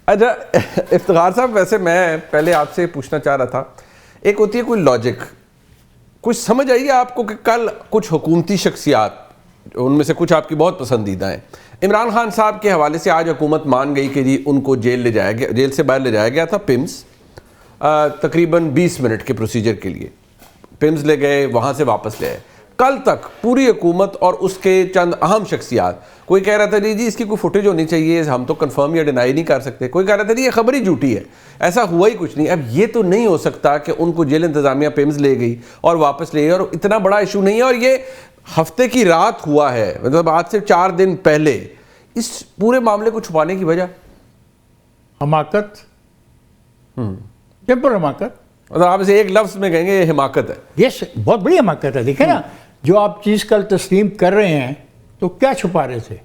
اچھا افتخار صاحب، ویسے میں پہلے آپ سے پوچھنا چاہ رہا تھا، ایک ہوتی ہے کوئی لاجک، کچھ سمجھ آئیے آپ کو کہ کل کچھ حکومتی شخصیات، ان میں سے کچھ آپ کی بہت پسندیدہ ہیں، عمران خان صاحب کے حوالے سے آج حکومت مان گئی کہ جی ان کو جیل لے جایا گیا، جیل سے باہر لے جایا گیا تھا پمز، تقریباً 20 منٹ کے پروسیجر کے لیے پمز لے گئے، وہاں سے واپس لے آئے. کل تک پوری حکومت اور اس کے چند اہم شخصیات، کوئی کہہ رہا تھا جی اس کی کوئی فوٹیج ہونی چاہیے، ہم تو کنفرم یا ڈینائی نہیں کر سکتے، کوئی کہہ رہا تھا جی یہ خبر ہی جھوٹی ہے، ایسا ہوا ہی کچھ نہیں. اب یہ تو نہیں ہو سکتا کہ ان کو جیل انتظامیہ پمز لے گئی اور واپس لے گئی، اور اتنا بڑا ایشو نہیں ہے، اور یہ ہفتے کی رات ہوا ہے، مطلب آج سے 4 دن پہلے. اس پورے معاملے کو چھپانے کی وجہ حماقت، سمپل حماقت. مطلب آپ اسے ایک لفظ میں کہیں گے یہ حماقت ہے. یس، بہت بڑی حماقت ہے. دیکھیں نا، جو آپ چیز کل تسلیم کر رہے ہیں تو کیا چھپا رہے تھے،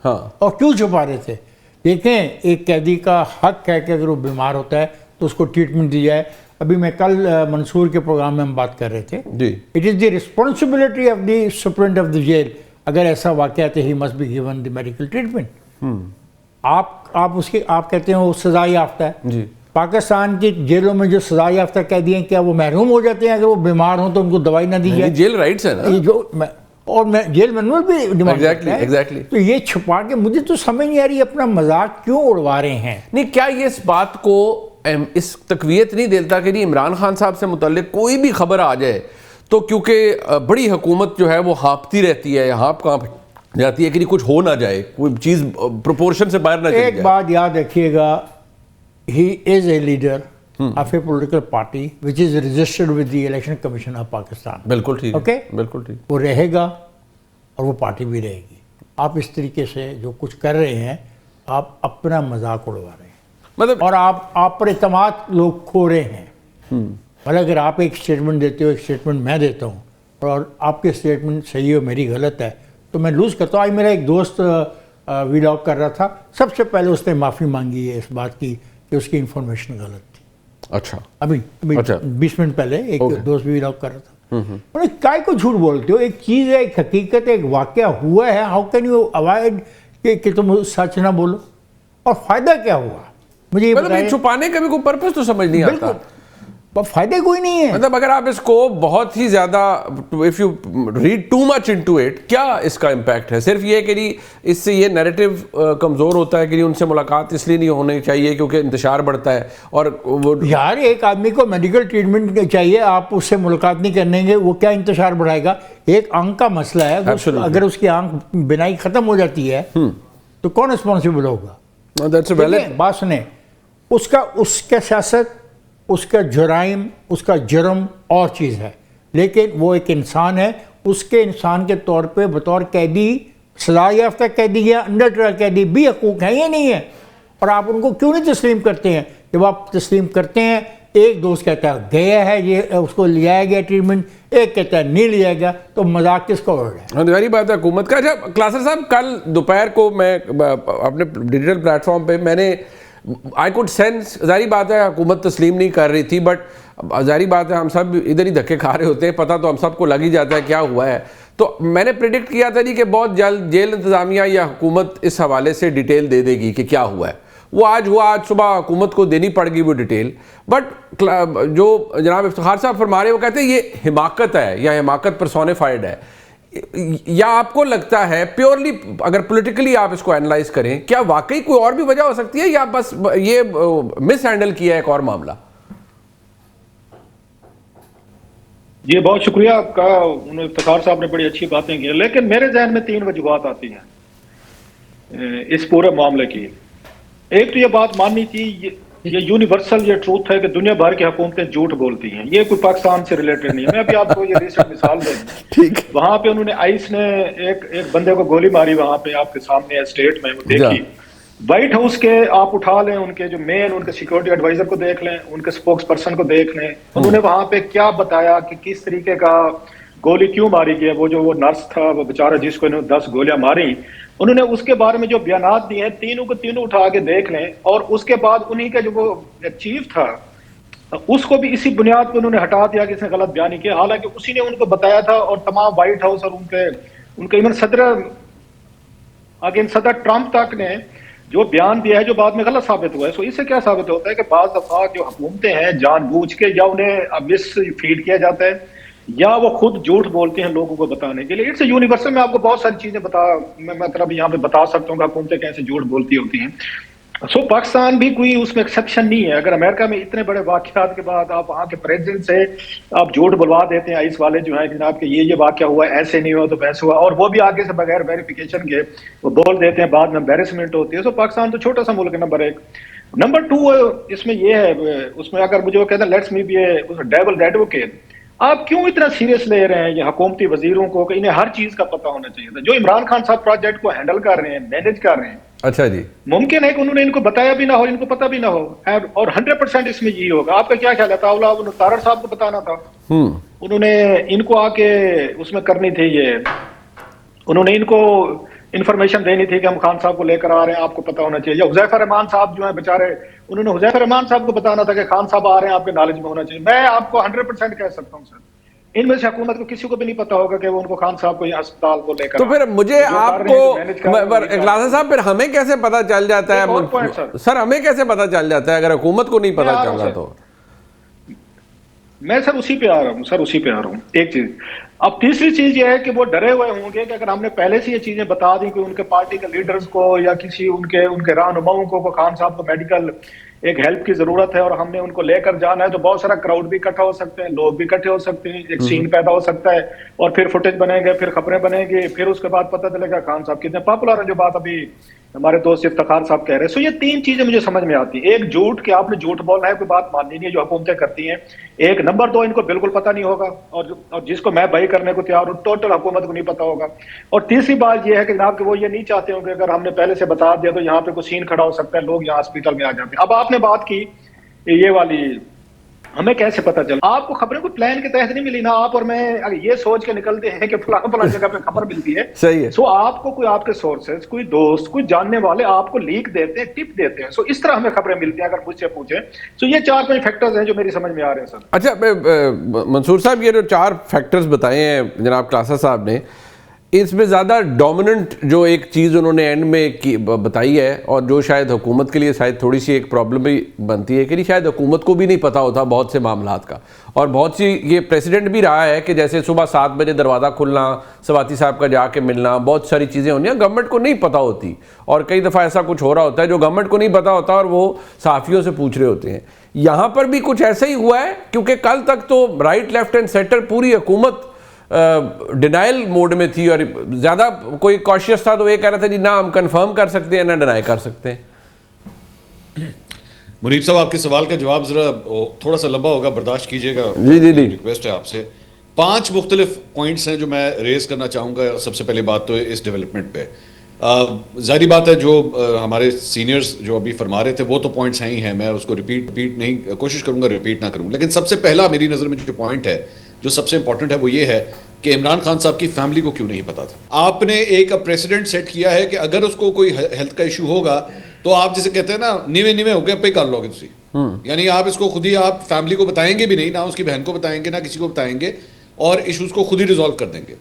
ہاں، اور کیوں چھپا رہے تھے؟ دیکھیں، ایک قیدی کا حق ہے کہ اگر وہ بیمار ہوتا ہے تو اس کو ٹریٹمنٹ دی جائے. ابھی میں کل منصور کے پروگرام میں ہم بات کر رہے تھے، جی، it is the responsibility of the superintendent of the jail, اگر ایسا واقعہ ہے تو he must be given the medical treatment. آپ کہتے ہیں وہ سزا یافتہ ہے. جی، پاکستان کی جیلوں میں جو سزا یافتہ قیدی ہیں، کیا وہ محروم ہو جاتے ہیں اگر وہ بیمار ہوں تو ان کو دوائی نہ دی جائے؟ جیل رائٹس ہے نا، اور جیل مینول بھی ڈیمانڈ کرتا ہے. ایگزیکٹلی. تو یہ چھپا کے مجھے تو سمجھ نہیں آ رہی اپنا مذاق کیوں اڑوا رہے ہیں. نہیں، کیا یہ اس بات کو اس تقویت نہیں دیتا کہ عمران خان صاحب سے متعلق کوئی بھی خبر آ جائے تو کیونکہ بڑی حکومت جو ہے وہ ہانپتی رہتی ہے، ہانپ کانپ جاتی ہے کہ کچھ ہو نہ جائے، کوئی چیز پروپورشن سے باہر نہ چلی جائے. ایک بات یاد رکھیے گا، he is a leader of a political party which is registered with the election commission of Pakistan. بالکل ٹھیک، اوکے، بالکل ٹھیک. وہ رہے گا اور وہ پارٹی بھی رہے گی. آپ اس طریقے سے جو کچھ کر رہے ہیں، آپ اپنا مذاق اڑوا رہے ہیں، مطلب اور آپ پر اعتماد لوگ کھو رہے ہیں. مطلب اگر آپ ایک اسٹیٹمنٹ دیتے ہو، ایک اسٹیٹمنٹ میں دیتا ہوں، اور آپ کی اسٹیٹمنٹ صحیح ہو میری غلط ہے، تو میں لوز کرتا ہوں. آج میرا ایک دوست ویلاگ کر رہا تھا، سب سے پہلے اس نے معافی مانگی ہے اس بات کی کہ اس کی انفارمیشن غلط تھی. اچھا، ابھی 20 منٹ پہلے ایک دوست ویلاگ کر رہا تھا. کائے کو جھوٹ بولتے ہو؟ ایک چیز ہے، ایک حقیقت ہے، ایک واقعہ ہوا ہے. ہاؤ کین یو اوائڈ کہ تم سچ نہ بولو؟ اور فائدہ کیا ہوا مجھے یہ بتائیں. چھپانے کا بھی کوئی پرپس تو سمجھ نہیں آتا. فائدہ کوئی نہیں ہے. مطلب اگر آپ اس کو بہت ہی زیادہ if you read too much into it، کیا اس کا امپیکٹ ہے؟ صرف یہ کہ اس سے یہ نیریٹو کمزور ہوتا ہے کہ ان سے ملاقات اس لیے نہیں ہونی چاہیے کیونکہ انتشار بڑھتا ہے، اور وہ یار ایک آدمی کو میڈیکل ٹریٹمنٹ چاہیے، آپ اس سے ملاقات نہیں کرنے گے، وہ کیا انتشار بڑھائے گا؟ ایک آنکھ کا مسئلہ ہے، اگر اس کی آنکھ بینائی ختم ہو جاتی ہے تو کون رسپانسیبل ہوگا؟ بات سنیں، اس کا سیاست، اس کا جرائم، اس کا جرم اور چیز ہے، لیکن وہ ایک انسان ہے. اس کے انسان کے طور پہ بطور قیدی، سزا یافتہ قیدی یا انڈر ٹرائل قیدی بھی حقوق ہیں یا نہیں ہے؟ اور آپ ان کو کیوں نہیں تسلیم کرتے ہیں؟ جب آپ تسلیم کرتے ہیں، ایک دوست کہتا ہے گیا ہے، یہ اس کو لیا گیا ٹریٹمنٹ، ایک کہتا ہے نہیں لیا گیا، تو مذاق کس کا ہو رہا ہے؟ ظاہری بات ہے حکومت کا. اچھا کلاسر صاحب، کل دوپہر کو میں اپنے ڈیجیٹل پلیٹ فارم پہ میں نے آئی کوڈ سینس، ظاہری بات ہے حکومت تسلیم نہیں کر رہی تھی، بٹ ظاہری بات ہے ہم سب ادھر ہی دھکے کھا رہے ہوتے ہیں، پتہ تو ہم سب کو لگ ہی جاتا ہے کیا ہوا ہے. تو میں نے پریڈکٹ کیا تھا جی کہ بہت جلد جیل انتظامیہ یا حکومت اس حوالے سے ڈیٹیل دے دے گی کہ کیا ہوا ہے. وہ آج ہوا، آج صبح حکومت کو دینی پڑ گئی وہ ڈیٹیل. بٹ جو جناب افتخار صاحب فرما رہے ہیں وہ کہتے ہیں یہ حماقت ہے یا حماقت پرسونیفائڈ ہے. یا آپ کو لگتا ہے پیورلی اگر پولیٹیکلی آپ اس کو اینالائز کریں، کیا واقعی کوئی اور بھی وجہ ہو سکتی ہے یا بس یہ مس ہینڈل کیا ہے ایک اور معاملہ؟ جی بہت شکریہ آپ کا، افتخار صاحب نے بڑی اچھی باتیں کی، لیکن میرے ذہن میں 3 وجوہات آتی ہیں اس پورے معاملے کی. ایک تو یہ بات ماننی تھی، یہ یونیورسل یہ ٹروتھ ہے کہ دنیا بھر کی حکومتیں جھوٹ بولتی ہیں، یہ کوئی پاکستان سے ریلیٹڈ نہیں ہے. میں ابھی آپ کو یہ ریسنٹ مثال دوں، وہاں پہ انہوں نے آئس نے ایک بندے کو گولی ماری، وہاں پہ آپ کے سامنے اسٹیٹ میں، وہ دیکھی. وائٹ ہاؤس کے آپ اٹھا لیں، ان کے جو مین ان کے سیکورٹی ایڈوائزر کو دیکھ لیں، ان کے سپوکس پرسن کو دیکھ لیں، انہوں نے وہاں پہ کیا بتایا کہ کس طریقے کا گولی کیوں ماری گئی. وہ نرس تھا وہ بیچارہ جس کو انہوں نے 10 گولیاں ماری، انہوں نے اس کے بارے میں جو بیانات دیے ہیں تینوں کو تینوں اٹھا کے دیکھ لیں. اور اس کے بعد انہی کا جو وہ چیف تھا اس کو بھی اسی بنیاد پہ انہوں نے ہٹا دیا کہ اس نے غلط بیانی کیا، حالانکہ اسی نے ان کو بتایا تھا. اور تمام وائٹ ہاؤس اور ان کے ایون صدر ٹرمپ تک نے جو بیان دیا ہے جو بعد میں غلط ثابت ہوا ہے. سو اس سے کیا ثابت ہوتا ہے کہ بعض دفعہ جو حکومتیں ہیں جان بوجھ کے یا انہیں مس فیڈ کیا جاتا ہے یا وہ خود جھوٹ بولتے ہیں لوگوں کو بتانے کے لیے. It's a universal. میں آپ کو بہت ساری چیزیں مطلب یہاں پہ بتا سکتا ہوں کہ حکومتیں کیسے جھوٹ بولتی ہوتی ہیں. سو پاکستان بھی کوئی اس میں ایکسیپشن نہیں ہے. اگر امریکہ میں اتنے بڑے واقعات کے بعد آپ وہاں کے پریزیڈنٹ سے آپ جھوٹ بلوا دیتے ہیں آئس والے جو ہیں جناب کہ یہ واقعہ ہوا ہے, ایسے نہیں ہوا تو ویسے ہوا, اور وہ بھی آگے سے بغیر ویریفیکیشن کے وہ بول دیتے ہیں, بعد میں امبیرسمنٹ ہوتی ہے. سو پاکستان تو چھوٹا سا ملک ہے نمبر 1. نمبر 2 اس میں یہ ہے, اس میں اگر مجھے وہ کہتے ہیں let's me be a devil advocate, آپ کیوں اتنا سیریس لے رہے ہیں یہ حکومتی وزیروں کو کہ انہیں ہر چیز کا پتہ ہونا چاہیے تھا. جو عمران خان صاحب پروجیکٹ کو ہینڈل کر رہے ہیں, مینیج کر رہے ہیں, اچھا جی, ممکن ہے کہ انہوں نے ان کو بتایا بھی نہ ہو, ان کو پتہ بھی نہ ہو, اور 100% اس میں یہی ہوگا. آپ کا کیا خیال ہے؟ تارڑ صاحب کو بتانا تھا, انہوں نے ان کو آ کے اس میں کرنی تھی, یہ انہوں نے ان کو انفارمیشن دینی تھی کہ ہم خان صاحب کو لے کر آ رہے ہیں, آپ کو پتہ ہونا چاہیے. یا حذیفہ رحمان صاحب جو ہیں بیچارے, انہوں نے حذیفہ رحمان صاحب کو بتانا تھا کہ خان صاحب آ رہے ہیں, آپ کے نالج میں ہونا چاہیے. میں آپ کو 100% کہہ سکتا ہوں سر, ان میں سے حکومت کو کسی کو بھی نہیں پتا ہوگا کہ وہ ان کو خان صاحب کو یہ اسپتال کو لے کر. تو پھر مجھے آپ کو اخلاص صاحب پھر ہمیں کیسے پتا چل جاتا ہے سر, ہمیں کیسے پتا چل جاتا ہے اگر حکومت کو نہیں پتا چل رہا تو؟ میں سر اسی پہ آ رہا ہوں. ایک چیز, اب تیسری چیز یہ ہے کہ وہ ڈرے ہوئے ہوں گے کہ اگر ہم نے پہلے سے یہ چیزیں بتا دیں کہ ان کے پارٹی کے لیڈرز کو یا کسی ان کے رہنماؤں کو خان صاحب کو میڈیکل ایک ہیلپ کی ضرورت ہے اور ہم نے ان کو لے کر جانا ہے, تو بہت سارا کراؤڈ بھی اکٹھا ہو سکتے ہیں, لوگ بھی اکٹھے ہو سکتے ہیں, ایک سین پیدا ہو سکتا ہے, اور پھر فوٹیج بنے گے, پھر خبریں بنے گی, پھر اس کے بعد پتہ چلے گا خان صاحب کتنے پاپولر ہیں, جو بات ابھی ہمارے دوست افتخار صاحب کہہ رہے ہیں. سو یہ 3 چیزیں مجھے سمجھ میں آتی ہیں. ایک, جھوٹ کہ آپ نے جھوٹ بولنا ہے, کوئی بات ماننی نہیں ہے جو حکومتیں کرتی ہیں. ایک نمبر 2, ان کو بالکل پتہ نہیں ہوگا, اور جس کو میں بھائی کرنے کو تیار ہوں ٹوٹل حکومت کو نہیں پتہ ہوگا. اور تیسری بات یہ ہے کہ جناب کہ وہ یہ نہیں چاہتے ہوں کہ اگر ہم نے پہلے سے بتا دیا تو یہاں پہ کوئی سین کھڑا ہو سکتا ہے, لوگ یہاں ہاسپٹل میں آ جاتے ہیں. اب آپ نے بات کی یہ والی, ہمیں کیسے پتہ چلا؟ آپ کو خبریں کوئی پلان کے تحت نہیں ملی نا. آپ اور میں اگر یہ سوچ کے نکلتے ہیں کہ فلاں جگہ پہ خبر ملتی ہے, صحیح ہے. سو آپ کو کوئی آپ کے سورسز, کوئی دوست, کوئی جاننے والے آپ کو لیک دیتے ہیں, ٹپ دیتے ہیں. سو اس طرح ہمیں خبریں ملتی ہیں اگر مجھ سے پوچھیں. سو یہ 4-5 فیکٹرز ہیں جو میری سمجھ میں آ رہے ہیں سر. اچھا منصور صاحب, یہ جو 4 فیکٹرز بتائے ہیں جناب کلاسا صاحب نے, اس میں زیادہ ڈومیننٹ جو ایک چیز انہوں نے اینڈ میں بتائی ہے, اور جو شاید حکومت کے لیے شاید تھوڑی سی ایک پرابلم بھی بنتی ہے کہ شاید حکومت کو بھی نہیں پتہ ہوتا بہت سے معاملات کا, اور بہت سی یہ پریسیڈنٹ بھی رہا ہے کہ جیسے صبح 7 بجے دروازہ کھلنا, سواتی صاحب کا جا کے ملنا, بہت ساری چیزیں ہونی ہیں گورنمنٹ کو نہیں پتہ ہوتی, اور کئی دفعہ ایسا کچھ ہو رہا ہوتا ہے جو گورنمنٹ کو نہیں پتہ ہوتا اور وہ صحافیوں سے پوچھ رہے ہوتے ہیں. یہاں پر بھی کچھ ایسا ہی ہوا ہے, کیونکہ کل تک تو رائٹ لیفٹ اینڈ سینٹر پوری حکومت ڈینائل موڈ میں تھی, اور زیادہ کوئی کاشیس تھا تو یہ کہہ رہا تھا جی نہ ہم کنفرم کر سکتے ہیں نہ ڈینائی کر سکتے ہیں. منیب صاحب, آپ کے سوال کا جواب ذرا تھوڑا سا لمبا ہوگا, برداشت کیجیے گا. جی ریکویسٹ ہے آپ سے. 5 مختلف پوائنٹس ہیں جو میں ریز کرنا چاہوں گا. سب سے پہلے بات تو اس ڈیولپمنٹ پہ, ظاہری بات ہے جو ہمارے سینئرز جو ابھی فرما رہے تھے وہ تو پوائنٹس ہیں ہی ہیں, میں اس کو ریپیٹ نہیں کوشش کروں گا, ریپیٹ نہ کروں. لیکن سب سے پہلا میری نظر میں جو پوائنٹ ہے, جو سب سے امپورٹنٹ ہے, وہ یہ ہے کہ عمران خان صاحب کی فیملی کو کیوں نہیں پتا تھا. آپ نے ایک پریسیڈنٹ سیٹ کیا ہے کہ اگر اس کو کوئی ہیلتھ کا ایشو ہوگا تو آپ جسے کہتے ہیں نا نیوے ہو گئے پہ کر لو گے تسی, یعنی آپ اس کو خود ہی آپ فیملی کو بتائیں گے بھی نہیں, نہ اس کی بہن کو بتائیں گے, نہ کسی کو بتائیں گے, اور ایشوز کو خود ہی ریزالو کر دیں گے.